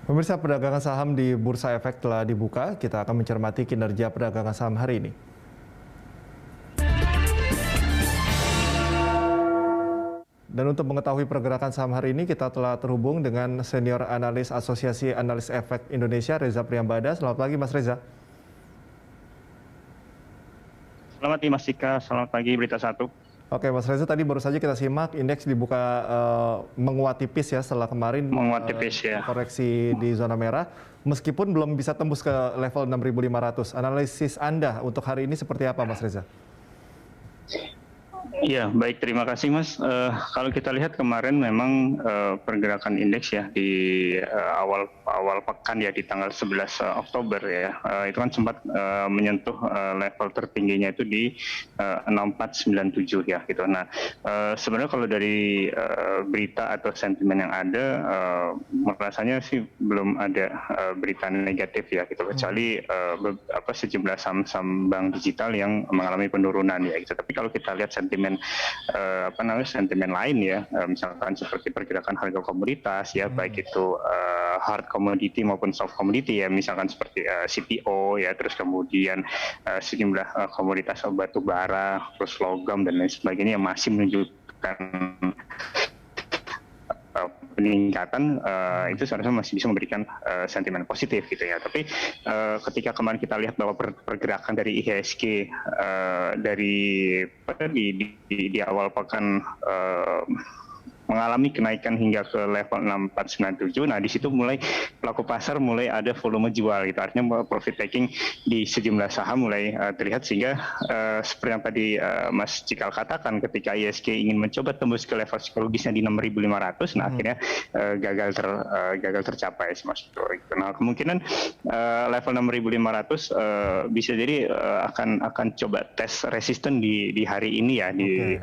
Pemirsa, perdagangan saham di Bursa Efek telah dibuka. Kita akan mencermati kinerja perdagangan saham hari ini. Dan untuk mengetahui pergerakan saham hari ini, kita telah terhubung dengan senior analis Asosiasi Analis Efek Indonesia, Reza Priyambada. Selamat pagi, Mas Reza. Selamat pagi Mas Cika, selamat pagi Berita Satu. Oke, Mas Reza, tadi baru saja kita simak indeks dibuka menguat tipis ya setelah kemarin Ya. koreksi di zona merah, meskipun belum bisa tembus ke level 6.500. Analisis Anda untuk hari ini seperti apa, Mas Reza? Iya, baik, terima kasih Mas. Kalau kita lihat kemarin memang pergerakan indeks ya di awal pekan ya di tanggal 11 Oktober ya, itu kan sempat menyentuh level tertingginya itu di 6497 ya gitu. Nah, sebenarnya kalau dari berita atau sentimen yang ada, rasanya sih belum ada berita negatif ya gitu, kecuali sejumlah saham-saham bank digital yang mengalami penurunan ya gitu. Tapi kalau kita lihat sentimen sentimen lain ya, misalkan seperti pergerakan harga komoditas ya, baik itu hard commodity maupun soft commodity ya, misalkan seperti CPO ya, terus kemudian sejumlah komoditas batu bara, terus logam dan lain sebagainya yang masih menunjukkan peningkatan, itu seharusnya masih bisa memberikan sentimen positif gitu ya. Tapi ketika kemarin kita lihat bahwa pergerakan dari IHSG di awal pekan mengalami kenaikan hingga ke level 6497. Nah, di situ mulai pelaku pasar mulai ada volume jual gitu. Artinya profit taking di sejumlah saham mulai terlihat, sehingga seperti yang tadi Mas Cikal katakan, ketika ISG ingin mencoba tembus ke level psikologisnya di 6.500, nah akhirnya gagal tercapai Mas. Nah, kemungkinan level 6.500 bisa jadi akan coba tes resisten di hari ini ya, di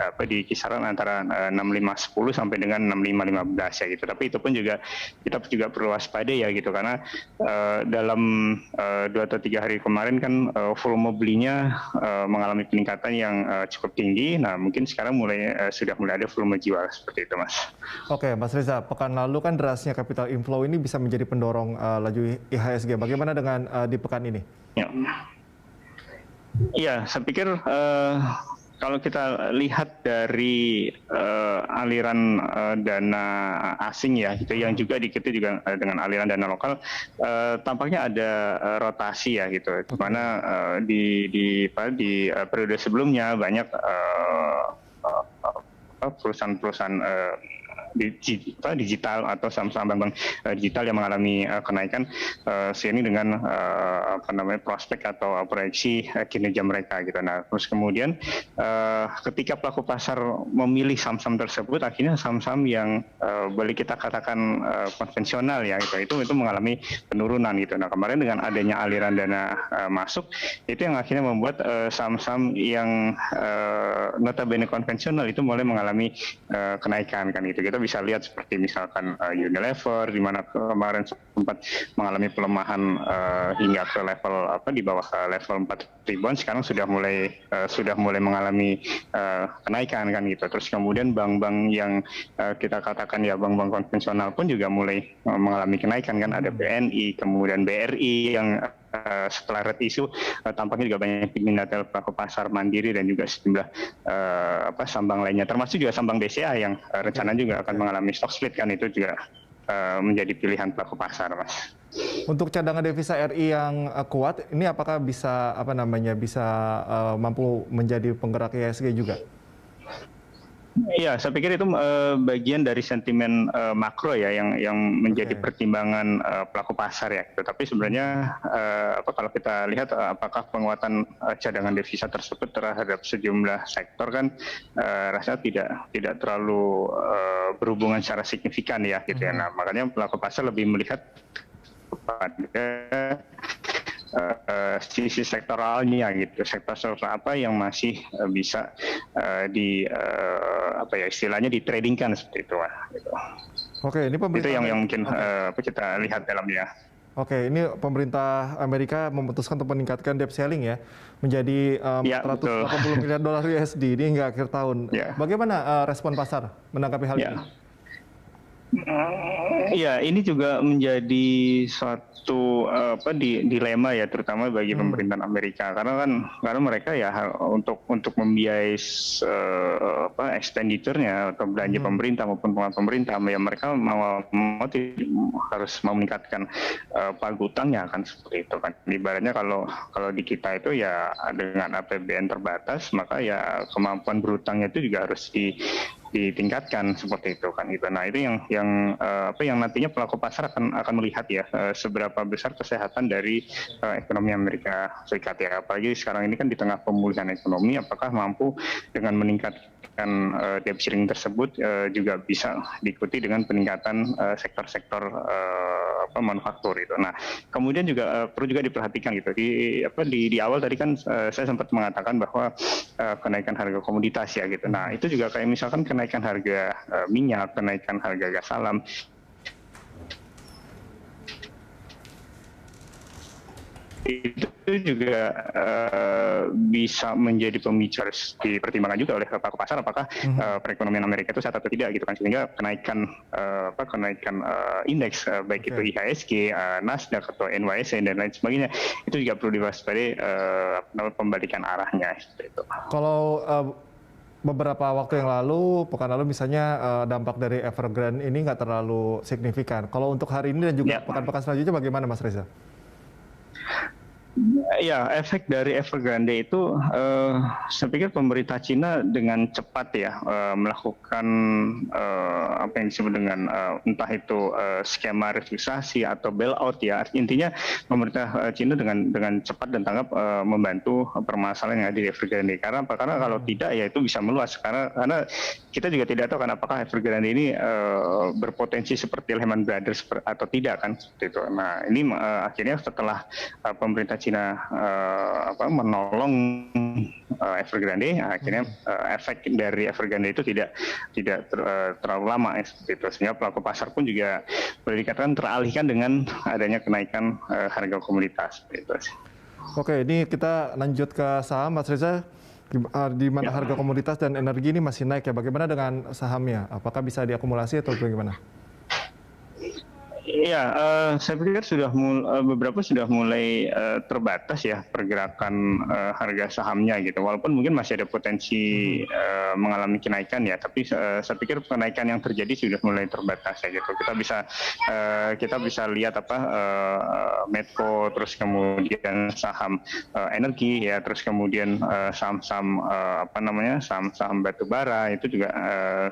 kisaran antara 6510 sampai dengan 6515 ya gitu. Tapi itu pun juga kita juga perlu waspada ya gitu, karena dalam 2 atau 3 hari kemarin kan volume belinya mengalami peningkatan yang cukup tinggi. Nah, mungkin sekarang sudah mulai ada volume jual seperti itu, Mas. Oke, Mas Reza, pekan lalu kan derasnya capital inflow ini bisa menjadi pendorong laju IHSG. Bagaimana dengan di pekan ini? Iya, saya pikir kalau kita lihat dari aliran dana asing ya, gitu, yang juga diikuti juga dengan aliran dana lokal, tampaknya ada rotasi ya gitu. Dimana di periode sebelumnya banyak perusahaan-perusahaan digital atau saham-saham bank digital yang mengalami kenaikan seiring dengan prospek atau proyeksi kinerja mereka gitu. Nah, terus kemudian ketika pelaku pasar memilih saham-saham tersebut, akhirnya saham-saham yang boleh kita katakan konvensional ya gitu, itu mengalami penurunan gitu. Nah, kemarin dengan adanya aliran dana masuk, itu yang akhirnya membuat saham-saham yang notabene konvensional itu mulai mengalami kenaikan kan gitu. Kita bisa lihat seperti misalkan Unilever, di mana kemarin sempat mengalami pelemahan hingga ke level di bawah level 4 ribuan, sekarang sudah mulai mengalami kenaikan kan gitu. Terus kemudian bank-bank yang kita katakan ya bank-bank konvensional pun juga mulai mengalami kenaikan kan, ada BNI, kemudian BRI yang setelah red issue tampaknya juga banyak diminati oleh pelaku pasar, Mandiri dan juga sejumlah saham bank lainnya, termasuk juga saham bank BCA yang rencana juga akan mengalami stock split kan, itu juga menjadi pilihan pelaku pasar, Mas. Untuk cadangan devisa RI yang kuat, ini apakah bisa mampu menjadi penggerak IHSG juga? Iya, saya pikir itu bagian dari sentimen makro ya yang menjadi pertimbangan pelaku pasar ya. Tetapi sebenarnya kalau kita lihat apakah penguatan cadangan devisa tersebut terhadap sejumlah sektor kan rasanya tidak terlalu berhubungan secara signifikan ya gitu ya. Nah, makanya pelaku pasar lebih melihat kepada sisi sektoralnya gitu, sektor apa yang masih bisa istilahnya ditradingkan seperti itu gitu. Oke, ini pemerintah itu yang mungkin kita lihat dalamnya. Oke, ini pemerintah Amerika memutuskan untuk meningkatkan debt ceiling ya menjadi 480 miliar dolar USD ini hingga akhir tahun. Bagaimana respon pasar menanggapi hal ini? Iya, ini juga menjadi suatu dilema ya, terutama bagi pemerintahan Amerika, karena mereka ya untuk membiayai expenditure-nya atau belanja pemerintah maupun pengeluaran pemerintah, ya mereka harus meningkatkan pagu utangnya kan, seperti itu kan. Ibaratnya kalau di kita itu ya dengan APBN terbatas, maka ya kemampuan berutangnya itu juga harus ditingkatkan seperti itu kan gitu. Nah, itu yang nantinya pelaku pasar akan melihat ya, seberapa besar kesehatan dari ekonomi Amerika Serikat ya. Apalagi sekarang ini kan di tengah pemulihan ekonomi, apakah mampu dengan meningkatkan debt ceiling tersebut juga bisa diikuti dengan peningkatan sektor-sektor manufaktur itu. Nah, kemudian juga perlu juga diperhatikan gitu. Di awal tadi kan saya sempat mengatakan bahwa kenaikan harga komoditas ya gitu. Nah, itu juga kayak misalkan kenaikan harga minyak, kenaikan harga gas alam, itu juga bisa menjadi pemicu, harus dipertimbangkan juga oleh pelaku pasar, apakah perekonomian Amerika itu sehat atau tidak gitu kan, sehingga kenaikan indeks baik itu IHSG, Nasdaq atau NYSE dan lain sebagainya itu juga perlu diwaspadai pembalikan arahnya seperti itu. Kalau beberapa waktu yang lalu, pekan lalu misalnya, dampak dari Evergrande ini nggak terlalu signifikan. Kalau untuk hari ini dan juga pekan-pekan selanjutnya bagaimana, Mas Reza? Ya, efek dari Evergrande itu, saya pikir pemerintah Cina dengan cepat ya melakukan apa yang disebut dengan entah itu skema restrukturisasi atau bailout ya. Intinya pemerintah Cina dengan cepat dan tanggap membantu permasalahan yang ada di Evergrande. Karena apa? Karena kalau tidak ya itu bisa meluas. Karena kita juga tidak tahu kan apakah Evergrande ini berpotensi seperti Lehman Brothers atau tidak kan, seperti itu. Nah, ini akhirnya setelah pemerintah Cina menolong Evergrande, akhirnya efek dari Evergrande itu tidak terlalu lama seperti itu, sehingga pelaku pasar pun juga boleh dikatakan teralihkan dengan adanya kenaikan harga komoditas. Oke, ini kita lanjut ke saham, Mas Reza. Di mana harga komoditas dan energi ini masih naik ya, bagaimana dengan sahamnya? Apakah bisa diakumulasi atau bagaimana? Iya, saya pikir beberapa sudah mulai terbatas ya pergerakan harga sahamnya gitu. Walaupun mungkin masih ada potensi mengalami kenaikan ya, tapi saya pikir kenaikan yang terjadi sudah mulai terbatas ya gitu. Kita bisa lihat Medco, terus kemudian saham energi ya, terus kemudian saham-saham saham batu bara itu juga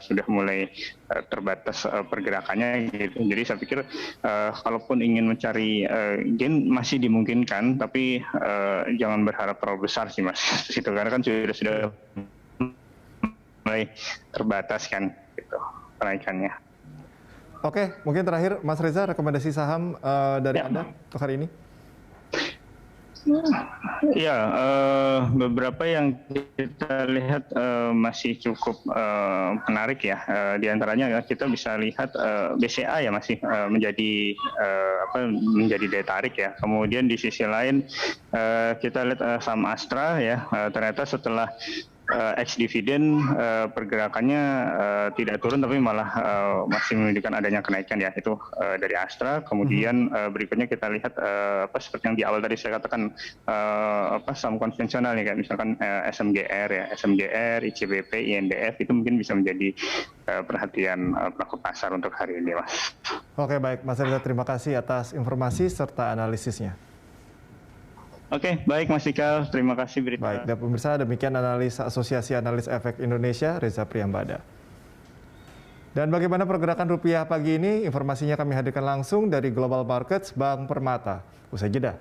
sudah mulai terbatas pergerakannya gitu. Jadi saya pikir kalaupun ingin mencari gain masih dimungkinkan, tapi jangan berharap terlalu besar sih Mas. Itu karena kan sudah mulai terbatas kan gitu kenaikannya. Oke, mungkin terakhir Mas Reza, rekomendasi saham dari Anda untuk hari ini? Ya, beberapa yang kita lihat masih cukup menarik ya. Di antaranya kita bisa lihat BCA ya masih menjadi daya tarik ya. Kemudian di sisi lain kita lihat saham Astra ya. Ternyata setelah ex dividen pergerakannya tidak turun tapi malah masih menunjukkan adanya kenaikan ya, itu dari Astra. Kemudian berikutnya kita lihat seperti yang di awal tadi saya katakan saham konvensional ya, kayak misalkan SMGR, ICBP, INDF itu mungkin bisa menjadi perhatian pelaku pasar untuk hari ini, Mas. Oke, baik Mas Reza, terima kasih atas informasi serta analisisnya. Oke, baik Mas Ikal, terima kasih berita. Baik, dan pemirsa, demikian analis Asosiasi Analis Efek Indonesia, Reza Priyambada. Dan bagaimana pergerakan rupiah pagi ini? Informasinya kami hadirkan langsung dari Global Markets Bank Permata. Usai jeda.